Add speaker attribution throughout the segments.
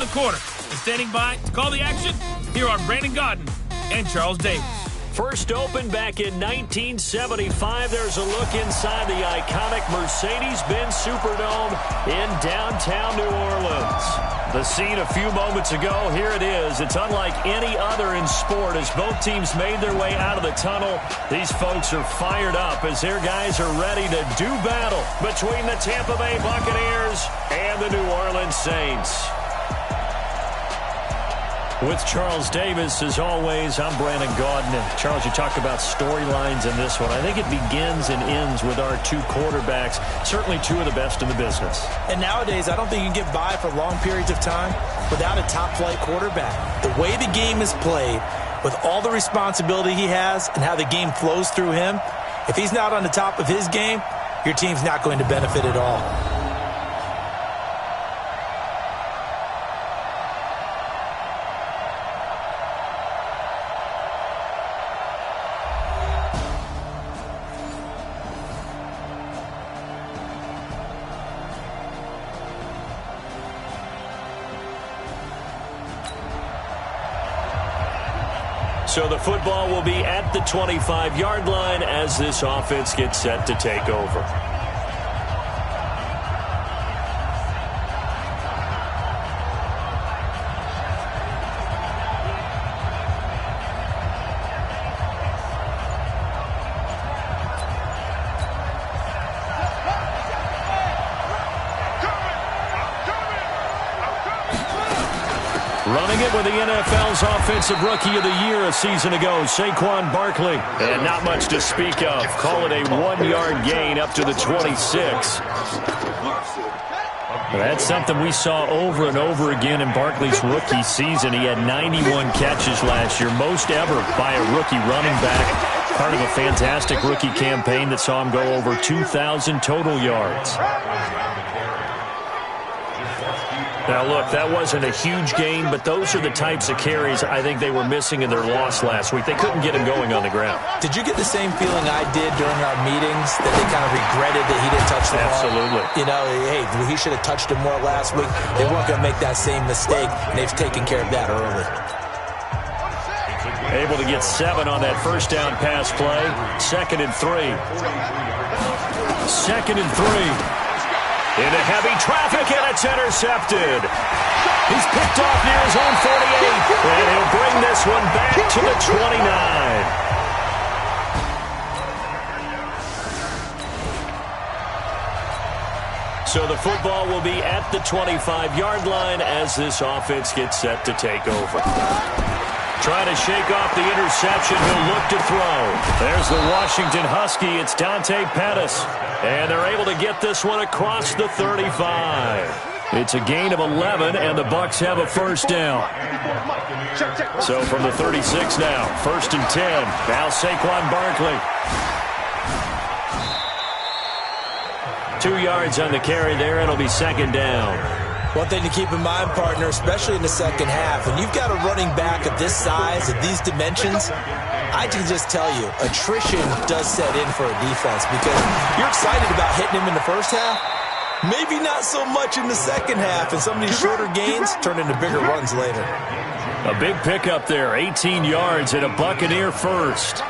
Speaker 1: the quarter. And standing by to call the action, here are Brandon Gaudin and Charles Davis.
Speaker 2: First opened back in 1975. There's a look inside the iconic Mercedes-Benz Superdome in downtown New Orleans. The scene a few moments ago, here it is. It's unlike any other in sport as both teams made their way out of the tunnel. These folks are fired up as their guys are ready to do battle between the Tampa Bay Buccaneers and the New Orleans Saints. With Charles Davis, as always, I'm Brandon Gaudin. And Charles, you talked about storylines in this one. I think it begins and ends with our two quarterbacks, certainly two of the best in the business.
Speaker 3: And nowadays, I don't think you can get by for long periods of time without a top-flight quarterback. The way the game is played, with all the responsibility he has and how the game flows through him, if he's not on the top of his game, your team's not going to benefit at all.
Speaker 2: So the football will be at the 25-yard line as this offense gets set to take over. Running it with the NFL's Offensive Rookie of the Year a season ago, Saquon Barkley. And not much to speak of. Call it a 1-yard gain up to the 26. That's something we saw over and over again in Barkley's rookie season. He had 91 catches last year, most ever by a rookie running back. Part of a fantastic rookie campaign that saw him go over 2,000 total yards. Now, look, that wasn't a huge gain, but those are the types of carries I think they were missing in their loss last week. They couldn't get him going on the ground.
Speaker 3: Did you get the same feeling I did during our meetings, that they kind of regretted that he didn't touch the ball?
Speaker 2: Absolutely.
Speaker 3: You know, hey, he should have touched him more last week. They weren't going to make that same mistake, and they've taken care of that early.
Speaker 2: Able to get 7 on that first down pass play. 2nd and 3. 2nd and 3. Into heavy traffic, and it's intercepted. He's picked off near his own 48, and he'll bring this one back to the 29. So the football will be at the 25-yard line as this offense gets set to take over. Trying to shake off the interception. He'll look to throw. There's the Washington Husky. It's Dante Pettis. And they're able to get this one across the 35. It's a gain of 11, and the Bucs have a first down. So from the 36 now, 1st and 10. Now Saquon Barkley. 2 yards on the carry there. It'll be 2nd down.
Speaker 3: One thing to keep in mind, partner, especially in the second half, when you've got a running back of this size, of these dimensions, I can just tell you, attrition does set in for a defense because you're excited about hitting him in the first half, maybe not so much in the second half, and some of these shorter gains turn into bigger runs later.
Speaker 2: A big pickup there, 18 yards and a Buccaneer first.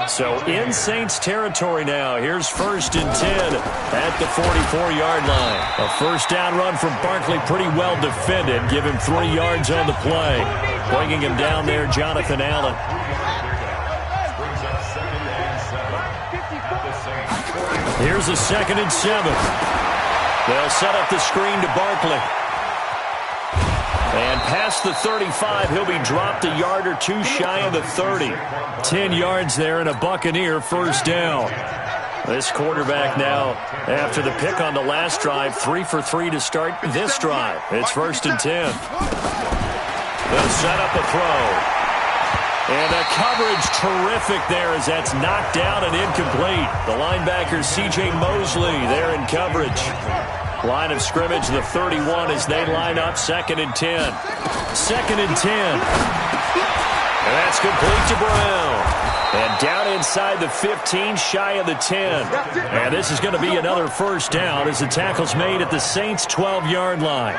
Speaker 2: So in Saints territory now. Here's 1st and 10 at the 44-yard line. A first down run from Barkley, pretty well defended. Give him 3 yards on the play. Bringing him down there, Jonathan Allen. Here's a 2nd and 7. They'll set up the screen to Barkley. And past the 35, he'll be dropped a yard or 2 shy of the 30. 10 yards there and a Buccaneer first down. This quarterback now, after the pick on the last drive, 3 for 3 to start this drive. It's 1st and 10. They'll set up a throw. And the coverage terrific there as that's knocked down and incomplete. The linebacker C.J. Mosley there in coverage. Line of scrimmage, the 31 as they line up, 2nd and 10. 2nd and 10. And that's complete to Brown. And down inside the 15, shy of the 10. And this is going to be another first down as the tackle's made at the Saints' 12-yard line.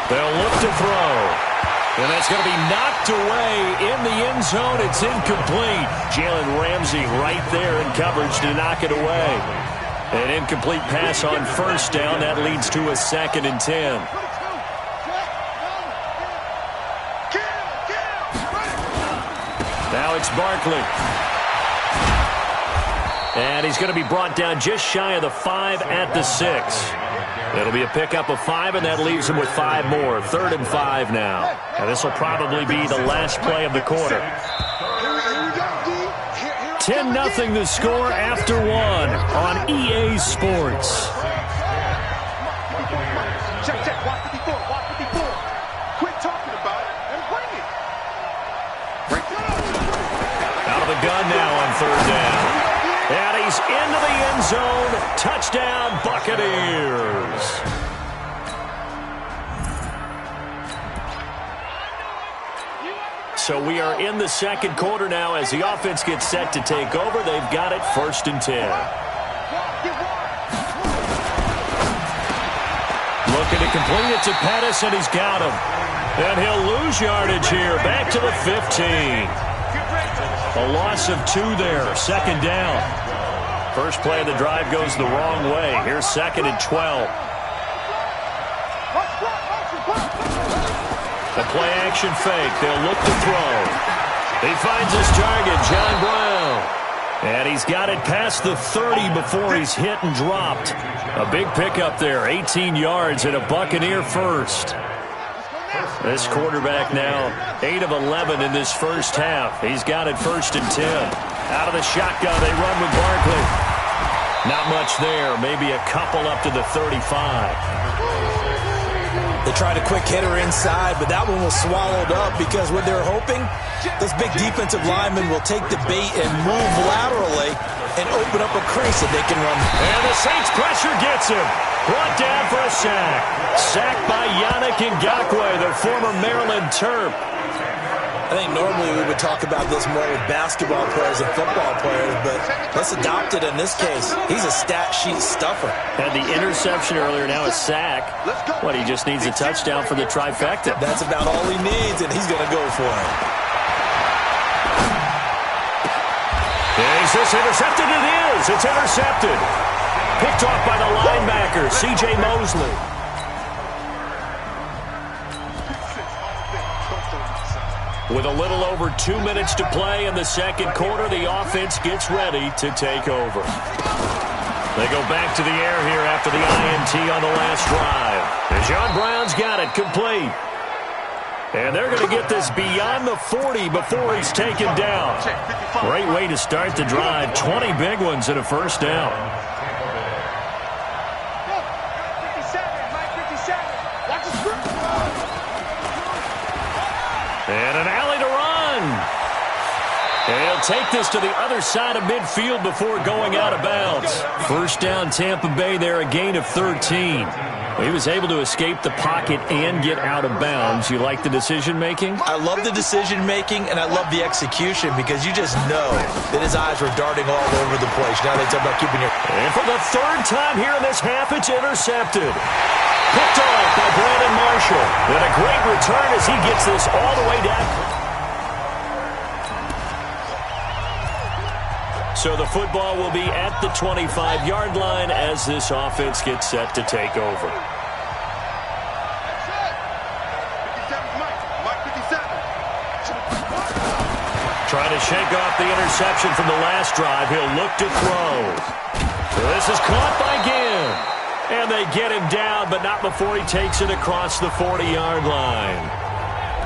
Speaker 2: They'll look to throw. And that's going to be knocked away in the end zone. It's incomplete. Jalen Ramsey right there in coverage to knock it away. An incomplete pass on first down. That leads to a 2nd and 10. Now it's Barkley. And he's going to be brought down just shy of the 5 at the 6. It'll be a pickup of 5, and that leaves him with 5 more. 3rd and 5 now. And this will probably be the last play of the quarter. 10-0 the score after 1 on EA Sports.
Speaker 4: Check. Watch 54. Quit talking about it and bring it.
Speaker 2: Out of the gun now on 3rd down. And he's into the end zone. Touchdown, Buccaneers. So we are in the 2nd quarter now as the offense gets set to take over. They've got it 1st and 10. Looking to complete it to Pettis, and he's got him. And he'll lose yardage here. Back to the 15. A loss of 2 there. 2nd down. First play of the drive goes the wrong way. Here's 2nd and 12. The play-action fake. They'll look to throw. He finds his target, John Brown. And he's got it past the 30 before he's hit and dropped. A big pickup there, 18 yards and a Buccaneer first. This quarterback now 8 of 11 in this first half. He's got it 1st and 10. Out of the shotgun, they run with Barkley. Not much there, maybe a couple up to the 35.
Speaker 3: They tried a quick hitter inside, but that one was swallowed up because what they're hoping, those big defensive linemen will take the bait and move laterally and open up a crease that they can run.
Speaker 2: And the Saints pressure gets him. Brought down for a sack. Sacked by Yannick Ngakoue, their former Maryland Terp.
Speaker 3: I think normally we would talk about this more with basketball players and football players, but let's adopt it in this case. He's a stat sheet stuffer.
Speaker 2: Had the interception earlier, now a sack. What, he just needs a touchdown for the trifecta.
Speaker 3: That's about all he needs, and he's going to go for it.
Speaker 2: Is this intercepted? It is. It's intercepted. Picked off by the linebacker, C.J. Mosley. With a little over 2 minutes to play in the 2nd quarter, the offense gets ready to take over. They go back to the air here after the INT on the last drive. And John Brown's got it complete. And they're going to get this beyond the 40 before he's taken down. Great way to start the drive. 20 big ones and a first down. And an alley to run. And he'll take this to the other side of midfield before going out of bounds. First down, Tampa Bay there, a gain of 13. He was able to escape the pocket and get out of bounds. You like the decision-making?
Speaker 3: I love the decision-making, and I love the execution because you just know that his eyes were darting all over the place. Now they talk about keeping your...
Speaker 2: And for the 3rd time here in this half, it's intercepted. Picked off by Brandon Marshall. And a great return as he gets this all the way down. So the football will be at the 25-yard line as this offense gets set to take over. Trying to shake off the interception from the last drive. He'll look to throw. So this is caught by Ginn. And they get him down, but not before he takes it across the 40-yard line.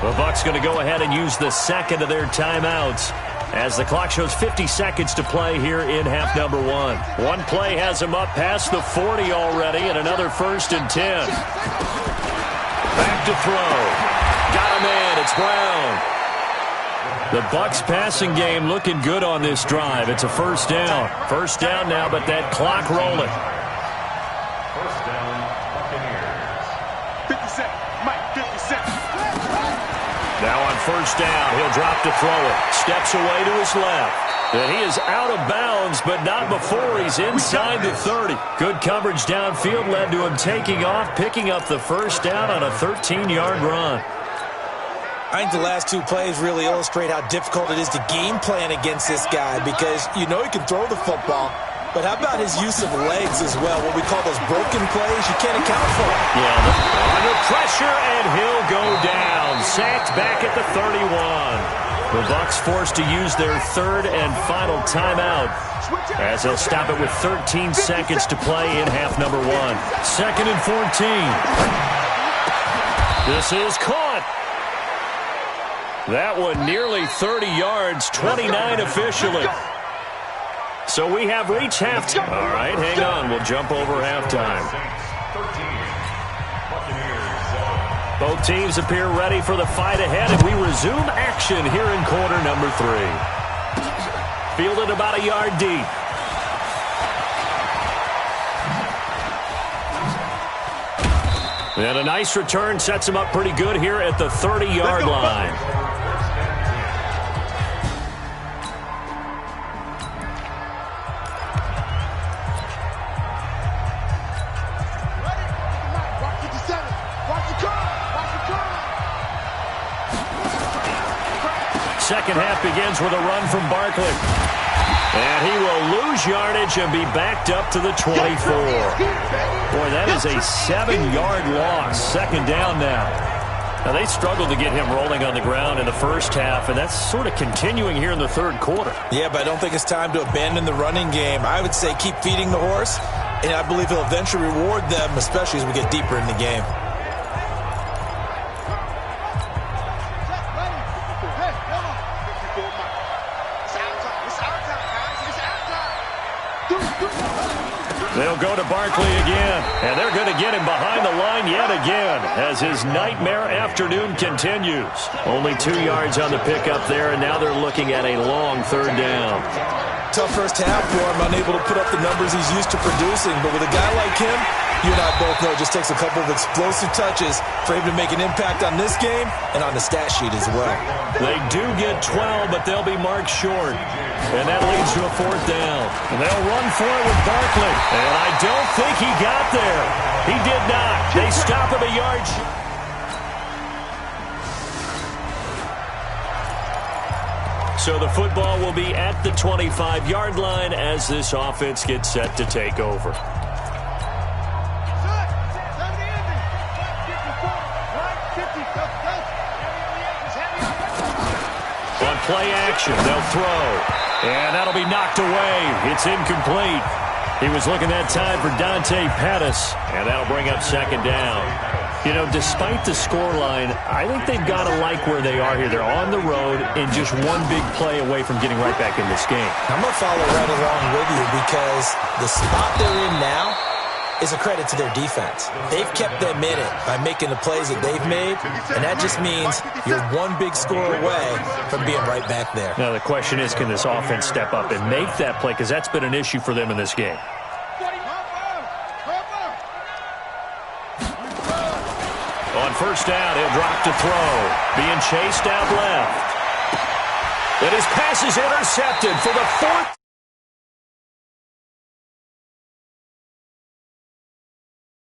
Speaker 2: The Bucs going to go ahead and use the 2nd of their timeouts as the clock shows 50 seconds to play here in half number 1. One play has him up past the 40 already, and another 1st and 10. Back to throw. Got him in. It's Brown. The Bucs passing game looking good on this drive. It's a first down. First down now, but that clock rolling.
Speaker 4: First down, Buccaneers. 50 seconds. Mike, 50 seconds.
Speaker 2: Now on first down, he'll drop to throw it. Steps away to his left. And he is out of bounds, but not before he's inside the 30. Good coverage downfield led to him taking off, picking up the first down on a 13-yard run.
Speaker 3: I think the last two plays really illustrate how difficult it is to game plan against this guy because you know he can throw the football, but how about his use of legs as well, what we call those broken plays you can't account for.
Speaker 2: Yeah, under pressure, and he'll go down. Sacked back at the 31. The Bucs forced to use their third and final timeout as they'll stop it with 13 seconds to play in half number 1. 2nd and 14. This is caught. That one nearly 30 yards, 29 officially. So we have reached halftime. All right, hang on. We'll jump over halftime. Both teams appear ready for the fight ahead, and we resume action here in quarter number 3. Fielded about a yard deep. And a nice return sets him up pretty good here at the 30-yard line. Second half begins with a run from Barkley. And he will lose yardage and be backed up to the 24. Boy, that is a 7-yard loss. Second down now. Now, they struggled to get him rolling on the ground in the first half, and that's sort of continuing here in the third quarter.
Speaker 3: Yeah, but I don't think it's time to abandon the running game. I would say keep feeding the horse, and I believe he'll eventually reward them, especially as we get deeper in the game.
Speaker 2: They'll go to Barkley again, and they're going to get him behind the line yet again as his nightmare afternoon continues. Only 2 yards on the pickup there, and now they're looking at a long third down.
Speaker 3: Tough first half for him, unable to put up the numbers he's used to producing, but with a guy like him, you and I both know it just takes a couple of explosive touches for him to make an impact on this game and on the stat sheet as well.
Speaker 2: They do get 12, but they'll be marked short. And that leads to a fourth down. And they'll run for it with Barkley. And I don't think he got there. He did not. They stop him a yard. So the football will be at the 25-yard line as this offense gets set to take over. On play action, they'll throw. And that'll be knocked away. It's incomplete. He was looking that time for Dante Pettis. And that'll bring up second down. You know, despite the scoreline, I think they've got to like where they are here. They're on the road and just one big play away from getting right back in this game.
Speaker 3: I'm going to follow right along with you because the spot they're in now is a credit to their defense. They've kept them in it by making the plays that they've made, and that just means you're one big score away from being right back there.
Speaker 2: Now, the question is, can this offense step up and make that play? Because that's been an issue for them in this game. On first down, he'll drop to throw. Being chased out left. And his pass is intercepted for the fourth.